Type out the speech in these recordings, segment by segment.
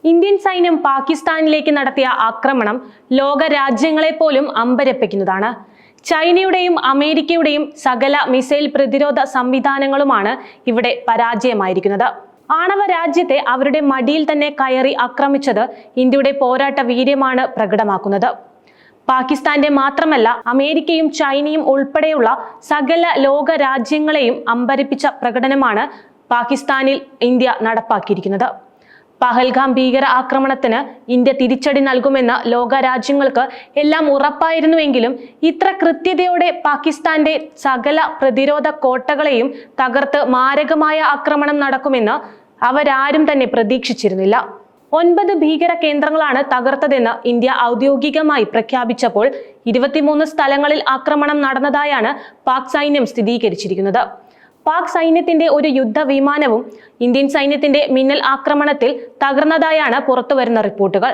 Indian സൈന്യം പാകിസ്ഥാനിലേക്ക് നടത്തിയ ആക്രമണം ലോക രാജ്യങ്ങളെ പോലും അമ്പരപ്പിക്കുന്നതാണ്. ചൈനയുടെയും അമേരിക്കയുടെയും സകല മിസൈൽ പ്രതിരോധ സംവിധാനങ്ങളുമാണ് ഇവിടെ പരാജയമായിരിക്കുന്നത്. ആണവ രാജ്യത്തെ അവരുടെ മടിയിൽ തന്നെ കയറി ആക്രമിച്ചത് ഇന്ത്യയുടെ പോരാട്ട വീര്യമാണ് പ്രകടമാക്കുന്നത്. പാകിസ്ഥാന്റെ മാത്രമല്ല, അമേരിക്കയും ചൈനയും ഉൾപ്പെടെയുള്ള സകല ലോക രാജ്യങ്ങളെയും അമ്പരപ്പിച്ച പ്രകടനമാണ് പാകിസ്ഥാനിൽ ഇന്ത്യ നടപ്പാക്കിയിരിക്കുന്നത്. പഹൽഗാം ഭീകര ആക്രമണത്തിന് ഇന്ത്യ തിരിച്ചടി നൽകുമെന്ന് ലോക രാജ്യങ്ങൾക്ക് എല്ലാം ഉറപ്പായിരുന്നുവെങ്കിലും ഇത്ര കൃത്യതയോടെ പാകിസ്ഥാന്റെ സകല പ്രതിരോധ കോട്ടകളെയും തകർത്ത് മാരകമായ ആക്രമണം നടക്കുമെന്ന് അവരാരും തന്നെ പ്രതീക്ഷിച്ചിരുന്നില്ല. 9 ഭീകര കേന്ദ്രങ്ങളാണ് തകർത്തതെന്ന് ഇന്ത്യ ഔദ്യോഗികമായി പ്രഖ്യാപിച്ചപ്പോൾ 23 സ്ഥലങ്ങളിൽ ആക്രമണം നടന്നതായാണ് പാക് സൈന്യം സ്ഥിരീകരിച്ചിരിക്കുന്നത്. പാക് സൈന്യത്തിന്റെ ഒരു യുദ്ധവിമാനവും ഇന്ത്യൻ സൈന്യത്തിന്റെ മിന്നൽ ആക്രമണത്തിൽ തകർന്നതായാണ് പുറത്തുവരുന്ന റിപ്പോർട്ടുകൾ.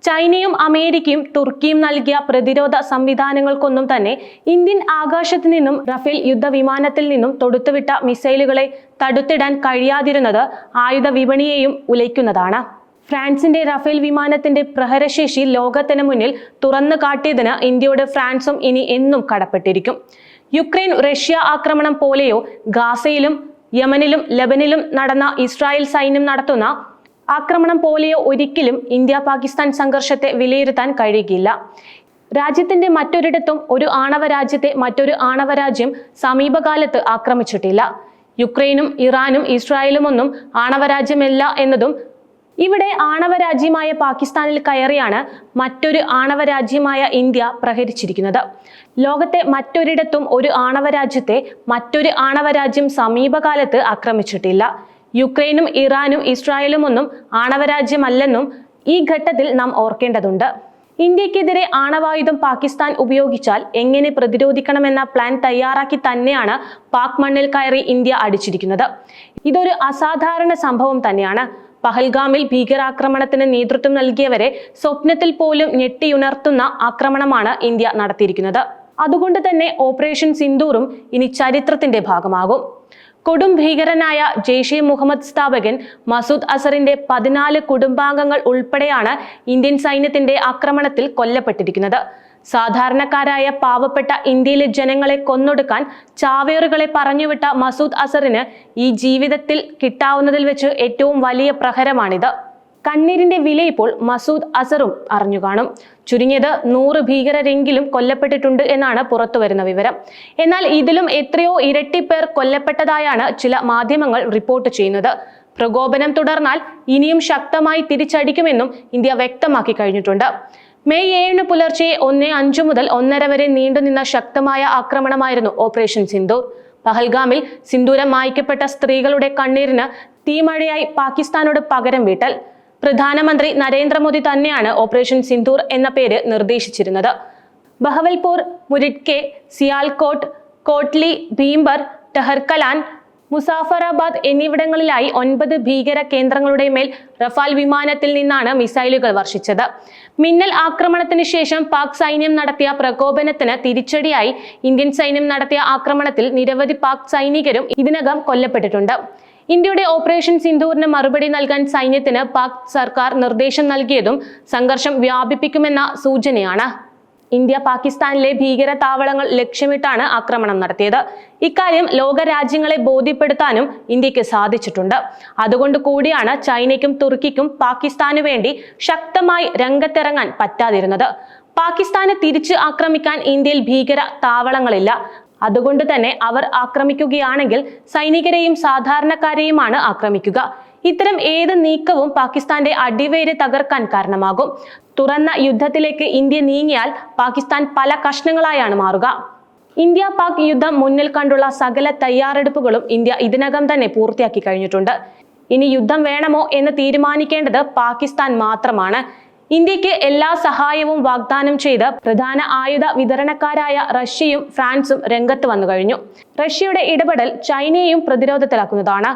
ചൈനയും അമേരിക്കയും തുർക്കിയും നൽകിയ പ്രതിരോധ സംവിധാനങ്ങൾക്കൊന്നും തന്നെ ഇന്ത്യൻ ആകാശത്തു നിന്നും റഫേൽ യുദ്ധവിമാനത്തിൽ നിന്നും തൊടുത്തുവിട്ട മിസൈലുകളെ തടുത്തിടാൻ കഴിയാതിരുന്നത് ആയുധ വിപണിയെയും ഉലയ്ക്കുന്നതാണ്. ഫ്രാൻസിന്റെ റഫേൽ വിമാനത്തിന്റെ പ്രഹരശേഷി ലോകത്തിന് മുന്നിൽ തുറന്നു കാട്ടിയതിന് ഇന്ത്യയോട് ഫ്രാൻസും ഇനി എന്നും കടപ്പെട്ടിരിക്കും. യുക്രൈൻ റഷ്യ ആക്രമണം പോലെയോ ഗാസയിലും യമനിലും ലബനിലും നടന്ന ഇസ്രായേൽ സൈന്യം നടത്തുന്ന ആക്രമണം പോലെയോ ഒരിക്കലും ഇന്ത്യ പാകിസ്ഥാൻ സംഘർഷത്തെ വിലയിരുത്താൻ കഴിയുകയില്ല. രാജ്യത്തിന്റെ മറ്റൊരിടത്തും ഒരു ആണവ രാജ്യത്തെ മറ്റൊരു ആണവ രാജ്യം സമീപകാലത്ത് ആക്രമിച്ചിട്ടില്ല. യുക്രൈനും ഇറാനും ഇസ്രായേലും ഒന്നും ആണവ രാജ്യമല്ല എന്നതും ഇവിടെ ആണവ രാജ്യമായ പാകിസ്ഥാനിൽ കയറിയാണ് മറ്റൊരു ആണവ രാജ്യമായ ഇന്ത്യ പ്രഹരിച്ചിരിക്കുന്നത്. ലോകത്തെ മറ്റൊരിടത്തും ഒരു ആണവ രാജ്യത്തെ മറ്റൊരു ആണവ രാജ്യം സമീപകാലത്ത് ആക്രമിച്ചിട്ടില്ല. യുക്രൈനും ഇറാനും ഇസ്രായേലും ഒന്നും ആണവ രാജ്യമല്ലെന്നും ഈ ഘട്ടത്തിൽ നാം ഓർക്കേണ്ടതുണ്ട്. ഇന്ത്യക്കെതിരെ ആണവായുധം പാകിസ്ഥാൻ ഉപയോഗിച്ചാൽ എങ്ങനെ പ്രതിരോധിക്കണമെന്ന പ്ലാൻ തയ്യാറാക്കി തന്നെയാണ് പാക് മണ്ണിൽ കയറി ഇന്ത്യ അടിച്ചിരിക്കുന്നത്. ഇതൊരു അസാധാരണ സംഭവം തന്നെയാണ്. പഹൽഗാമിൽ ഭീകരാക്രമണത്തിന് നേതൃത്വം നൽകിയവരെ സ്വപ്നത്തിൽ പോലും ഞെട്ടിയുണർത്തുന്ന ആക്രമണമാണ് ഇന്ത്യ നടത്തിയിരിക്കുന്നത്. അതുകൊണ്ട് തന്നെ ഓപ്പറേഷൻ സിന്ദൂറും ഇനി ചരിത്രത്തിന്റെ ഭാഗമാകും. കൊടും ഭീകരനായ ജെയ്ഷെ മുഹമ്മദ് സ്ഥാപകൻ മസൂദ് അസറിന്റെ 14 കുടുംബാംഗങ്ങൾ ഉൾപ്പെടെയാണ് ഇന്ത്യൻ സൈന്യത്തിന്റെ ആക്രമണത്തിൽ കൊല്ലപ്പെട്ടിരിക്കുന്നത്. സാധാരണക്കാരായ പാവപ്പെട്ട ഇന്ത്യയിലെ ജനങ്ങളെ കൊന്നൊടുക്കാൻ ചാവേറുകളെ പറഞ്ഞുവിട്ട മസൂദ് അസറിന് ഈ ജീവിതത്തിൽ കിട്ടാവുന്നതിൽ വെച്ച് ഏറ്റവും വലിയ പ്രഹരമാണിത്. കണ്ണീരിന്റെ വില ഇപ്പോൾ മസൂദ് അസറും അറിഞ്ഞു കാണും. ചുരുങ്ങിയത് 100 ഭീകരരെങ്കിലും കൊല്ലപ്പെട്ടിട്ടുണ്ട് എന്നാണ് പുറത്തുവരുന്ന വിവരം. എന്നാൽ ഇതിലും എത്രയോ ഇരട്ടി പേർ കൊല്ലപ്പെട്ടതായാണ് ചില മാധ്യമങ്ങൾ റിപ്പോർട്ട് ചെയ്യുന്നത്. പ്രകോപനം തുടർന്നാൽ ഇനിയും ശക്തമായി തിരിച്ചടിക്കുമെന്നും ഇന്ത്യ വ്യക്തമാക്കി കഴിഞ്ഞിട്ടുണ്ട്. മെയ് 7 പുലർച്ചെ 1:05 മുതൽ 1:30 വരെ നീണ്ടുനിന്ന ശക്തമായ ആക്രമണമായിരുന്നു ഓപ്പറേഷൻ സിന്ദൂർ. പഹൽഗാമിൽ സിന്ദൂരം മായ്ക്കപ്പെട്ട സ്ത്രീകളുടെ കണ്ണീരിന് തീമഴയായി പാകിസ്ഥാനോട് പകരം വീട്ടൽ. പ്രധാനമന്ത്രി നരേന്ദ്രമോദി തന്നെയാണ് ഓപ്പറേഷൻ സിന്ദൂർ എന്ന പേര് നിർദ്ദേശിച്ചിരുന്നത്. ബഹവൽപൂർ, മുരിഡ്കെ, സിയാൽകോട്ട്, കോട്ട്ലി, ഭീംബർ, ടെഹർകലാൻ, മുസാഫറാബാദ് എന്നിവിടങ്ങളിലായി 9 ഭീകര കേന്ദ്രങ്ങളുടെ മേൽ റഫാൽ വിമാനത്തിൽ നിന്നാണ് മിസൈലുകൾ വർഷിച്ചത്. മിന്നൽ ആക്രമണത്തിന് ശേഷം പാക് സൈന്യം നടത്തിയ പ്രകോപനത്തിന് തിരിച്ചടിയായി ഇന്ത്യൻ സൈന്യം നടത്തിയ ആക്രമണത്തിൽ നിരവധി പാക് സൈനികരും ഇതിനകം കൊല്ലപ്പെട്ടിട്ടുണ്ട്. ഇന്ത്യയുടെ ഓപ്പറേഷൻ സിന്ദൂറിന് മറുപടി നൽകാൻ സൈന്യത്തിന് പാക് സർക്കാർ നിർദ്ദേശം നൽകിയതും സംഘർഷം വ്യാപിപ്പിക്കുമെന്ന സൂചനയാണ്. ഇന്ത്യ പാകിസ്ഥാനിലെ ഭീകര താവളങ്ങൾ ലക്ഷ്യമിട്ടാണ് ആക്രമണം നടത്തിയത്. ഇക്കാര്യം ലോക രാജ്യങ്ങളെ ബോധ്യപ്പെടുത്താനും ഇന്ത്യക്ക് സാധിച്ചിട്ടുണ്ട്. അതുകൊണ്ട് കൂടിയാണ് ചൈനയ്ക്കും തുർക്കിക്കും പാകിസ്ഥാനു വേണ്ടി ശക്തമായി രംഗത്തിറങ്ങാൻ പറ്റാതിരുന്നത്. പാകിസ്ഥാനെ തിരിച്ച് ആക്രമിക്കാൻ ഇന്ത്യയിൽ ഭീകര താവളങ്ങളില്ല. അതുകൊണ്ട് തന്നെ അവർ ആക്രമിക്കുകയാണെങ്കിൽ സൈനികരെയും സാധാരണക്കാരെയുമാണ് ആക്രമിക്കുക. ഇത്തരം ഏത് നീക്കവും പാകിസ്ഥാന്റെ അടിവേര് തകർക്കാൻ കാരണമാകും. തുറന്ന യുദ്ധത്തിലേക്ക് ഇന്ത്യ നീങ്ങിയാൽ പാകിസ്ഥാൻ പല കഷ്ണങ്ങളായാണ് മാറുക. ഇന്ത്യ പാക് യുദ്ധം മുന്നിൽ കണ്ടുള്ള സകല തയ്യാറെടുപ്പുകളും ഇന്ത്യ ഇതിനകം തന്നെ പൂർത്തിയാക്കി കഴിഞ്ഞിട്ടുണ്ട്. ഇനി യുദ്ധം വേണമോ എന്ന് തീരുമാനിക്കേണ്ടത് പാകിസ്ഥാൻ മാത്രമാണ്. ഇന്ത്യക്ക് എല്ലാ സഹായവും വാഗ്ദാനം ചെയ്ത് പ്രധാന ആയുധ വിതരണക്കാരായ റഷ്യയും ഫ്രാൻസും രംഗത്ത് വന്നു കഴിഞ്ഞു. റഷ്യയുടെ ഇടപെടൽ ചൈനയെയും പ്രതിരോധത്തിലാക്കുന്നതാണ്.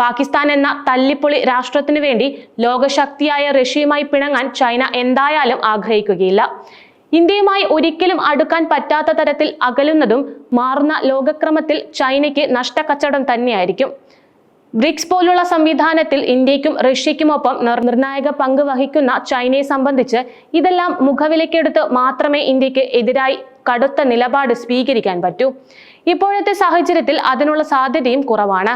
പാകിസ്ഥാൻ എന്ന തല്ലിപ്പൊളി രാഷ്ട്രത്തിനു വേണ്ടി ലോകശക്തിയായ റഷ്യയുമായി പിണങ്ങാൻ ചൈന എന്തായാലും ആഗ്രഹിക്കുകയില്ല. ഇന്ത്യയുമായി ഒരിക്കലും അടുക്കാൻ പറ്റാത്ത തരത്തിൽ അകലുന്നതും മാറുന്ന ലോകക്രമത്തിൽ ചൈനയ്ക്ക് നഷ്ടക്കച്ചവടം തന്നെയായിരിക്കും. ബ്രിക്സ് പോലുള്ള സംവിധാനത്തിൽ ഇന്ത്യക്കും റഷ്യയ്ക്കുമൊപ്പം നിർണായക പങ്ക് വഹിക്കുന്ന ചൈനയെ സംബന്ധിച്ച് ഇതെല്ലാം മുഖവിലക്കെടുത്ത് മാത്രമേ ഇന്ത്യക്ക് എതിരായി കടുത്ത നിലപാട് സ്വീകരിക്കാൻ പറ്റൂ. ഇപ്പോഴത്തെ സാഹചര്യത്തിൽ അതിനുള്ള സാധ്യതയും കുറവാണ്.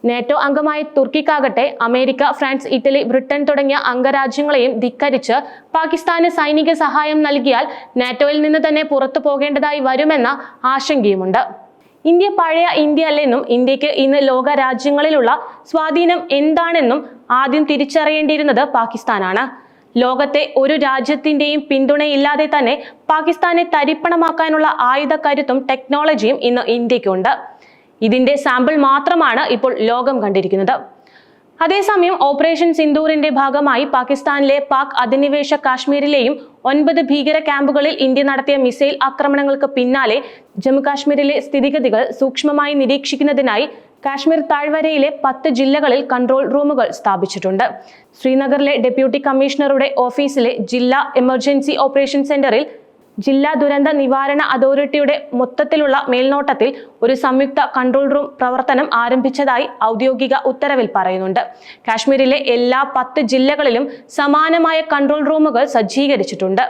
നാറ്റോ അംഗമായ തുർക്കിക്കാകട്ടെ അമേരിക്ക, ഫ്രാൻസ്, ഇറ്റലി, ബ്രിട്ടൻ തുടങ്ങിയ അംഗരാജ്യങ്ങളെയും ധിക്കരിച്ച് പാകിസ്ഥാന് സൈനിക സഹായം നൽകിയാൽ നാറ്റോയിൽ നിന്ന് തന്നെ പുറത്തു പോകേണ്ടതായി വരുമെന്ന ആശങ്കയുമുണ്ട്. ഇന്ത്യ പഴയ ഇന്ത്യ അല്ലെന്നും ഇന്ത്യക്ക് ഇന്ന് ലോക രാജ്യങ്ങളിലുള്ള സ്വാധീനം എന്താണെന്നും ആദ്യം തിരിച്ചറിയേണ്ടിയിരുന്നത് പാകിസ്ഥാനാണ്. ലോകത്തെ ഒരു രാജ്യത്തിന്റെയും പിന്തുണയില്ലാതെ തന്നെ പാകിസ്ഥാനെ തരിപ്പണമാക്കാനുള്ള ആയുധ കരുത്തും ടെക്നോളജിയും ഇന്ന് ഇന്ത്യക്കുണ്ട്. ഇതിന്റെ സാമ്പിൾ മാത്രമാണ് ഇപ്പോൾ ലോകം കണ്ടിരിക്കുന്നത്. അതേസമയം ഓപ്പറേഷൻ സിന്ദൂറിന്റെ ഭാഗമായി പാകിസ്ഥാനിലെ പാക് അധിനിവേശ കാശ്മീരിലെയും 9 ഭീകര ക്യാമ്പുകളിൽ ഇന്ത്യ നടത്തിയ മിസൈൽ ആക്രമണങ്ങൾക്ക് പിന്നാലെ ജമ്മുകാശ്മീരിലെ സ്ഥിതിഗതികൾ സൂക്ഷ്മമായി നിരീക്ഷിക്കുന്നതിനായി കാശ്മീർ താഴ്വരയിലെ 10 ജില്ലകളിൽ കൺട്രോൾ റൂമുകൾ സ്ഥാപിച്ചിട്ടുണ്ട്. ശ്രീനഗറിലെ ഡെപ്യൂട്ടി കമ്മീഷണറുടെ ഓഫീസിലെ ജില്ലാ എമർജൻസി ഓപ്പറേഷൻ സെന്ററിൽ ജില്ലാ ദുരന്ത നിവാരണ അതോറിറ്റിയുടെ മൊത്തത്തിലുള്ള മേൽനോട്ടത്തിൽ ഒരു സംയുക്ത കൺട്രോൾ റൂം പ്രവർത്തനം ആരംഭിച്ചതായി ഔദ്യോഗിക ഉത്തരവിൽ പറയുന്നുണ്ട്. കാശ്മീരിലെ എല്ലാ 10 ജില്ലകളിലും സമാനമായ കൺട്രോൾ റൂമുകൾ സജ്ജീകരിച്ചിട്ടുണ്ട്.